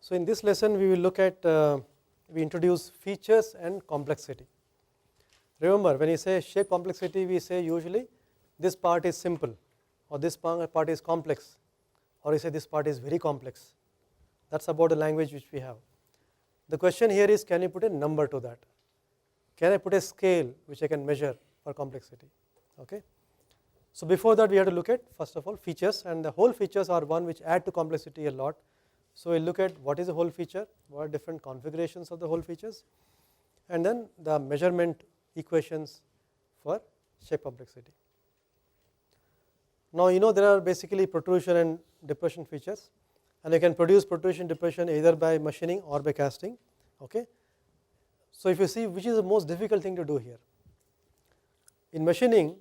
So in this lesson we will look at, we introduce features and complexity. Remember, when you say shape complexity, we say usually this part is simple, or this part is complex, or you say this part is very complex. That's about the language which we have. The question here is, can you put a number to that? Can I put a scale which I can measure for complexity? Okay. So before that we have to look at, first of all, features, and the whole features are one which add to complexity a lot. So we'll look at what is a whole feature, what are different configurations of the whole features, and then the measurement equations for shape complexity. Now you know there are basically protrusion and depression features, and you can produce protrusion depression either by machining or by casting. Okay. So if you see which is the most difficult thing to do here. In machining,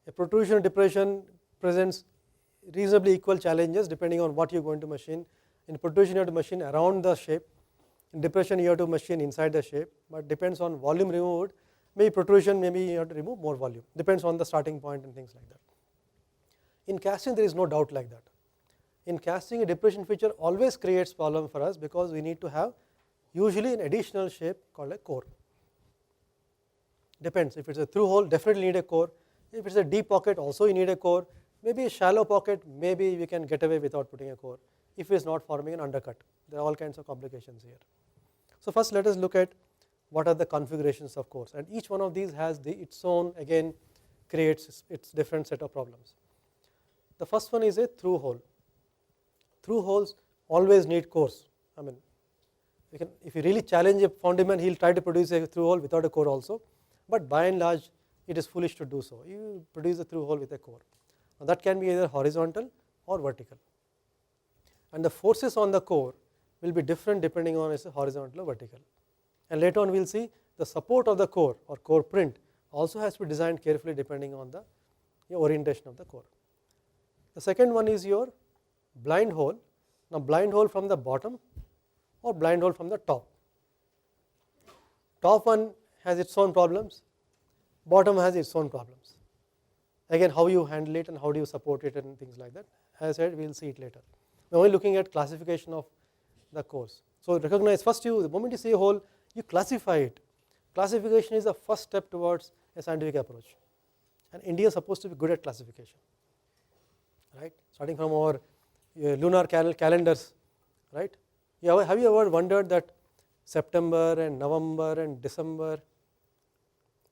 a protrusion and depression presents reasonably equal challenges depending on what you are going to machine. In protrusion you have to machine around the shape, in depression you have to machine inside the shape, but depends on volume removed. Maybe protrusion, maybe you have to remove more volume, depends on the starting point and things like that. In casting there is no doubt like that. In casting, a depression feature always creates problem for us because we need to have usually an additional shape called a core. Depends, if it is a through hole, definitely need a core. If it is a deep pocket, also you need a core. Maybe a shallow pocket, maybe we can get away without putting a core if it is not forming an undercut. There are all kinds of complications here. So first let us look at what are the configurations of cores, and each one of these has its own, again creates its different set of problems. The first one is a through hole. Through holes always need cores. I mean, if you really challenge a foundry man, he will try to produce a through hole without a core also, but by and large it is foolish to do so. You produce a through hole with a core. Now that can be either horizontal or vertical, and the forces on the core will be different depending on its horizontal or vertical. And later on we will see the support of the core or core print also has to be designed carefully depending on the orientation of the core. The second one is your blind hole. Now blind hole from the bottom or blind hole from the top. Top one has its own problems, bottom has its own problems. Again, how you handle it and how do you support it and things like that. As I said, we will see it later. We are only looking at classification of the cores. So recognize first, the moment you see a hole, you classify it. Classification is the first step towards a scientific approach, and India is supposed to be good at classification, right? Starting from our lunar calendars, right? Have you ever wondered that September and November and December,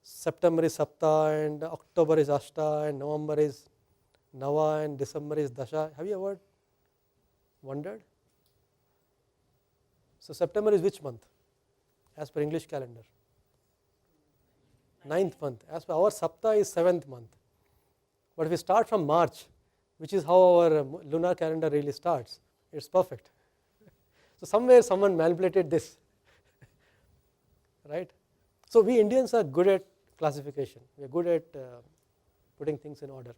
September is Sapta and October is Ashta and November is Nava and December is Dasha? Have you ever wondered? So September is which month as per English calendar? 9th month. As per our Sapta is 7th month. But if we start from March, which is how our lunar calendar really starts, it's perfect. So somewhere someone manipulated this, right? So we Indians are good at classification. We are good at putting things in order.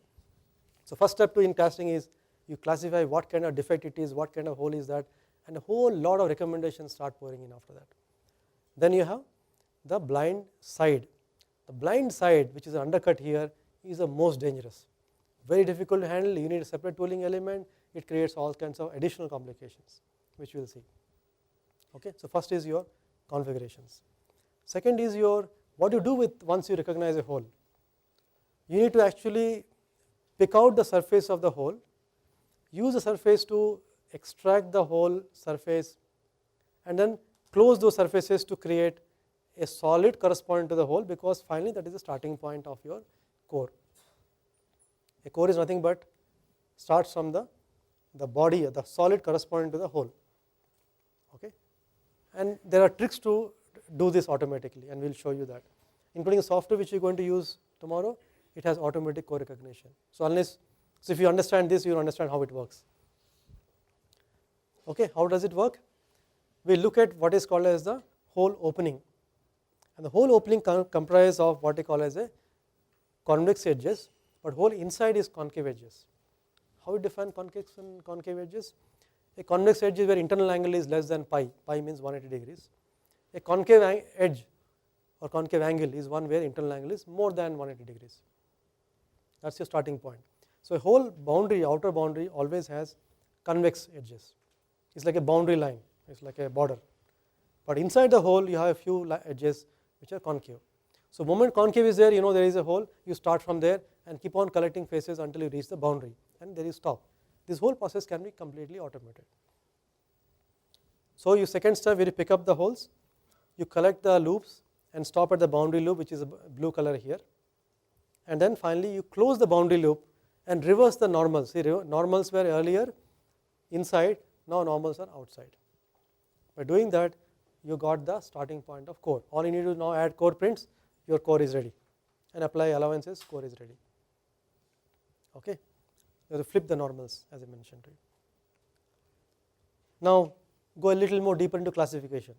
So first step in casting is you classify what kind of defect it is, what kind of hole is that, and a whole lot of recommendations start pouring in after that. Then you have the blind side. The blind side, which is an undercut here, is the most dangerous. Very difficult to handle. You need a separate tooling element. It creates all kinds of additional complications, which we will see. Okay, so first is your configurations. Second is your what you do with once you recognize a hole. You need to actually pick out the surface of the hole, use the surface to extract the whole surface, and then close those surfaces to create a solid corresponding to the hole, because finally that is the starting point of your core. A core is nothing but starts from the body, the solid corresponding to the hole. Okay, and there are tricks to do this automatically, and we will show you that, including the software which we are going to use tomorrow. It has automatic core recognition. So if you understand this, you will understand how it works. Okay, how does it work? We look at what is called as the hole opening, and the hole opening comprises of what we call as a convex edges, but hole inside is concave edges. How we define convex and concave edges? A convex edge is where internal angle is less than pi. Pi means 180 degrees. A concave edge or concave angle is one where internal angle is more than 180 degrees. That's your starting point. So a whole boundary, outer boundary, always has convex edges. It's like a boundary line. it's like a border, but inside the hole you have a few edges which are concave. So moment concave is there, you know there is a hole, you start from there and keep on collecting faces until you reach the boundary and there is stop. This whole process can be completely automated. So your second step, where you pick up the holes, you collect the loops and stop at the boundary loop, which is a blue color here, and then finally you close the boundary loop and reverse the normals. See, normals were earlier inside, now normals are outside. By doing that, you got the starting point of core. All you need to now add core prints, your core is ready, and apply allowances, core is ready. Okay, you have to flip the normals as I mentioned to you. Now go a little more deeper into classification.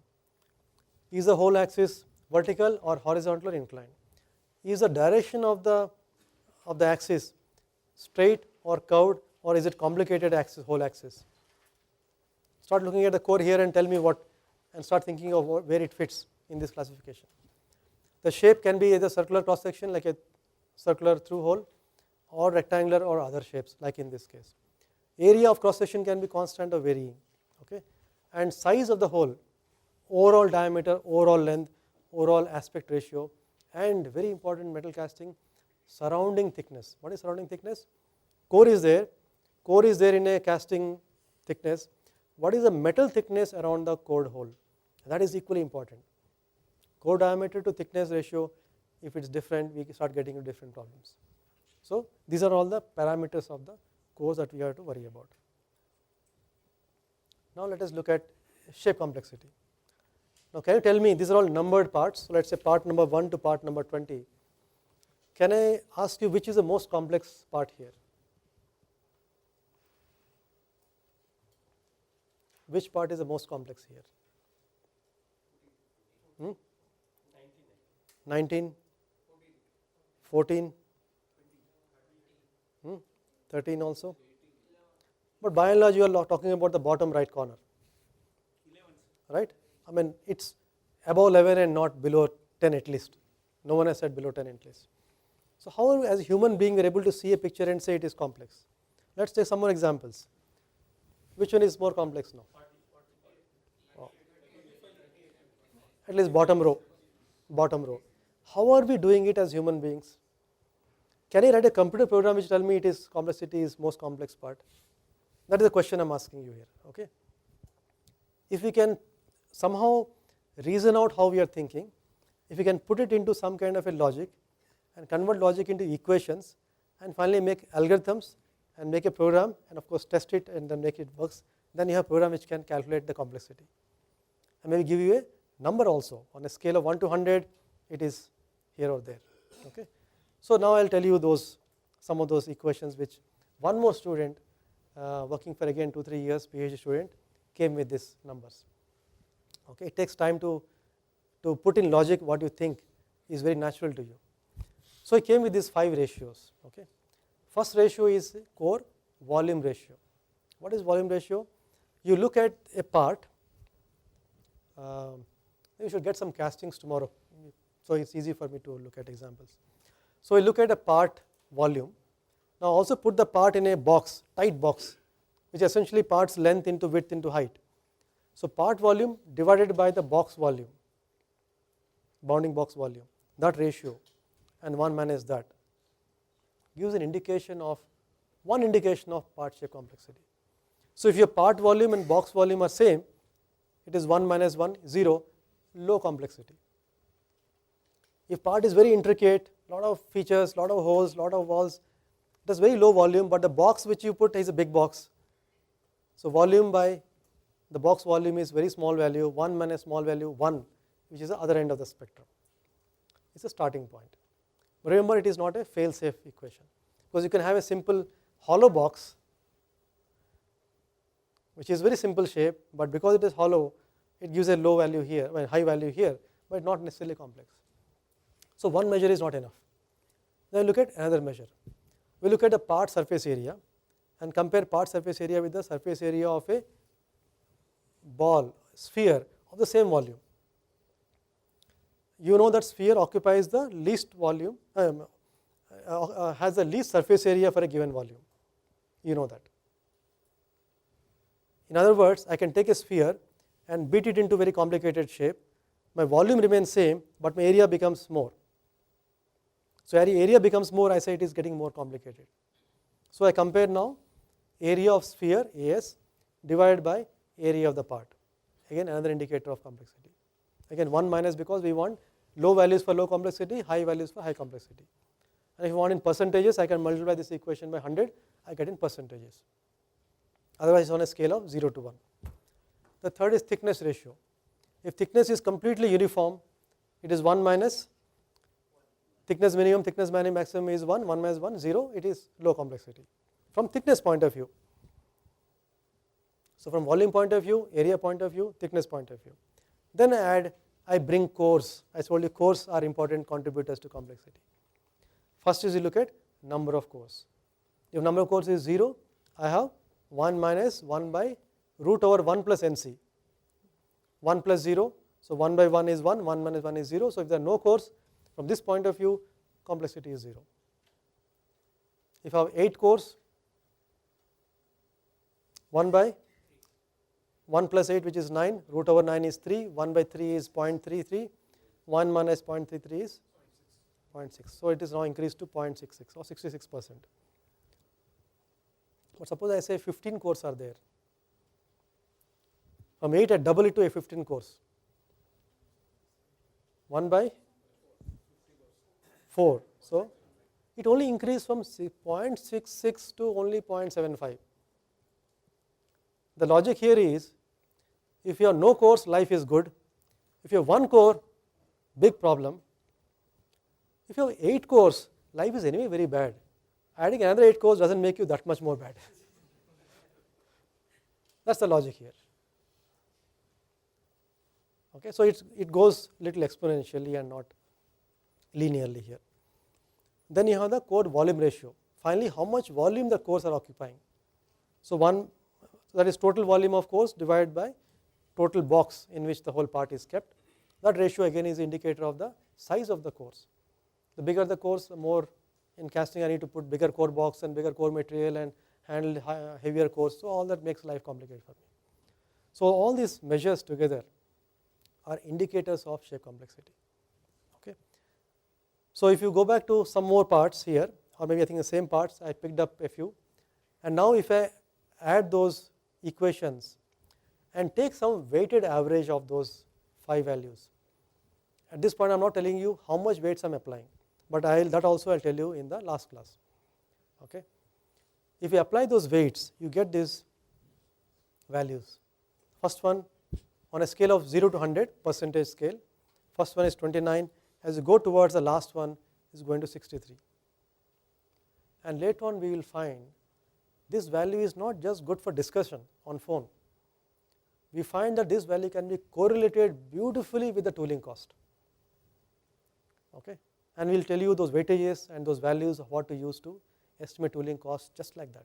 Is the whole axis vertical or horizontal or inclined? Is the direction of the axis straight or curved, or is it complicated axis, whole axis? Start looking at the core here and tell me what, and start thinking of where it fits in this classification. The shape can be either circular cross section like a circular through hole, or rectangular or other shapes like in this case. Area of cross section can be constant or varying, okay, and size of the hole, overall diameter, overall length, overall aspect ratio, and very important metal casting, surrounding thickness. What is surrounding thickness? Core is there in a casting thickness. What is the metal thickness around the cored hole? That is equally important. Core diameter to thickness ratio, if it's different, we start getting into different problems. So these are all the parameters of the cores that we have to worry about. Now let us look at shape complexity. Now can you tell me, these are all numbered parts, so let's say part number 1 to part number 20. Can I ask you which is the most complex part here? Which part is the most complex here? 19, 14, 13 also. But by and large you are talking about the bottom right corner, right? I mean it's above 11 and not below 10 at least. No one has said below 10 at least. So how as a human being we are able to see a picture and say it is complex? Let's take some more examples. Which one is more complex now? Oh. At least bottom row. How are we doing it as human beings? Can I write a computer program which tell me it is complexity is most complex part? That is the question I am asking you here. Okay. If we can somehow reason out how we are thinking, if we can put it into some kind of a logic and convert logic into equations and finally make algorithms and make a program and of course test it and then make it works, then you have a program which can calculate the complexity and maybe give you a number also. On a scale of 1 to 100 it is here or there. Okay. So now I will tell you some of those equations which one more student working for again 2-3 years, PhD student, came with these numbers. Okay. It takes time to put in logic what you think is very natural to you. So he came with these 5 ratios. Okay. First ratio is core volume ratio. What is volume ratio? You look at a part, you should get some castings tomorrow, so it's easy for me to look at examples. So we look at a part volume. Now also put the part in a box, tight box, which essentially parts length into width into height. So part volume divided by the box volume, bounding box volume, that ratio, and 1 minus that gives an indication of part shape complexity. So if your part volume and box volume are same, it is 1 minus 1, 0, low complexity. If part is very intricate, lot of features, lot of holes, lot of walls, it is very low volume, but the box which you put is a big box. So volume by the box volume is very small value, 1 minus small value 1, which is the other end of the spectrum. It's a starting point. But remember, it is not a fail-safe equation, because you can have a simple hollow box which is very simple shape, but because it is hollow, it gives a low value here, well, high value here, but not necessarily complex. So one measure is not enough. Then look at another measure. We look at the part surface area and compare part surface area with the surface area of a ball, sphere of the same volume. You know that sphere occupies the least volume, has the least surface area for a given volume. You know that. In other words, I can take a sphere and beat it into very complicated shape, my volume remains same but my area becomes more. So area becomes more, I say it is getting more complicated. So I compare now area of sphere AS divided by area of the part, again another indicator of complexity. Again 1 minus because we want low values for low complexity, high values for high complexity. And if you want in percentages, I can multiply this equation by 100, I get in percentages. Otherwise on a scale of 0 to 1. The third is thickness ratio. If thickness is completely uniform, it is 1 minus thickness minimum, thickness maximum is 1, 1 minus 1, 0, it is low complexity from thickness point of view. So from volume point of view, area point of view, thickness point of view. Then I bring cores. I told you cores are important contributors to complexity. First is you look at number of cores. If number of cores is 0, I have 1 minus 1 by root over 1 plus NC. 1 plus 0, so 1 by 1 is 1, 1 minus 1 is 0. So if there are no cores, from this point of view, complexity is 0. If I have 8 cores, 1 by 1 plus 8 which is 9, root over 9 is 3, 1 by 3 is 0.33, 1 minus 0.33 is 0.6. So it is now increased to 0.66 or 66%. But suppose I say 15 cores are there. From 8 I double it to a 15 cores. 1 by 4. So it only increased from 0.66 to only 0.75. The logic here is, if you have no cores, life is good. If you have 1 core, big problem. If you have 8 cores, life is anyway very bad. Adding another 8 cores doesn't make you that much more bad. That's the logic here. Okay, so it goes little exponentially and not linearly here. Then you have the core volume ratio. Finally, how much volume the cores are occupying. So that is total volume of cores divided by total box in which the whole part is kept. That ratio again is indicator of the size of the cores. The bigger the cores, the more in casting I need to put bigger core box and bigger core material and handle heavier cores. So all that makes life complicated for me. So all these measures together are indicators of shape complexity. Okay. So if you go back to some more parts here, or maybe I think the same parts, I picked up a few. And now if I add those equations and take some weighted average of those 5 values. At this point I am not telling you how much weights I am applying, but that also I will tell you in the last class. Okay. If you apply those weights, you get these values. First one on a scale of 0 to 100 percentage scale, first one is 29, as you go towards the last one is going to 63. And later on we will find this value is not just good for discussion on phone. We find that this value can be correlated beautifully with the tooling cost. Okay. And we will tell you those weightages and those values of what to use to estimate tooling costs just like that.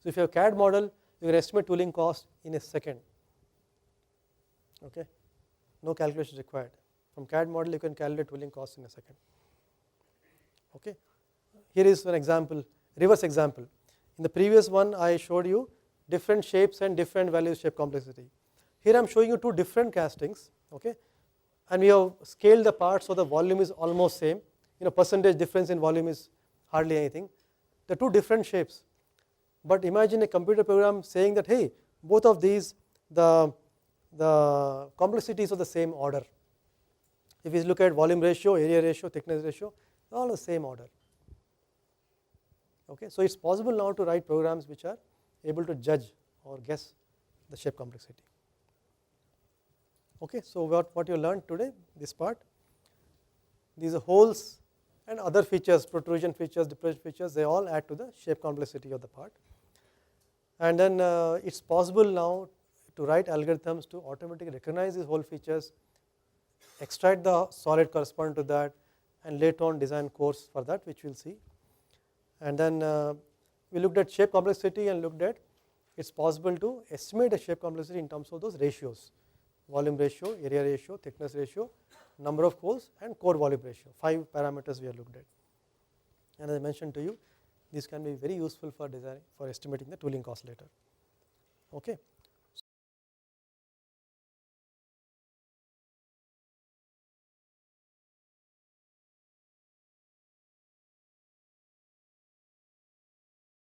So if you have a CAD model, you can estimate tooling cost in a second. Okay. No calculation required. From CAD model you can calculate tooling costs in a second. Okay. Here is an example, reverse example. In the previous one I showed you different shapes and different values shape complexity. Here I am showing you 2 different castings, okay, and we have scaled the parts so the volume is almost same. Percentage difference in volume is hardly anything. The 2 different shapes, but imagine a computer program saying that, hey, both of these the complexities of the same order. If you look at volume ratio, area ratio, thickness ratio, they are all the same order. Okay, so it's possible now to write programs which are able to judge or guess the shape complexity. Okay, so what you learned today, this part, these holes and other features, protrusion features, depression features, they all add to the shape complexity of the part. And then it's possible now to write algorithms to automatically recognize these hole features, extract the solid corresponding to that, and later on design cores for that, which we will see. And then we looked at shape complexity and looked at it's possible to estimate a shape complexity in terms of those ratios. Volume ratio, area ratio, thickness ratio, number of cores, and core volume ratio. 5 parameters we have looked at. And as I mentioned to you, these can be very useful for designing, for estimating the tooling cost later. Okay.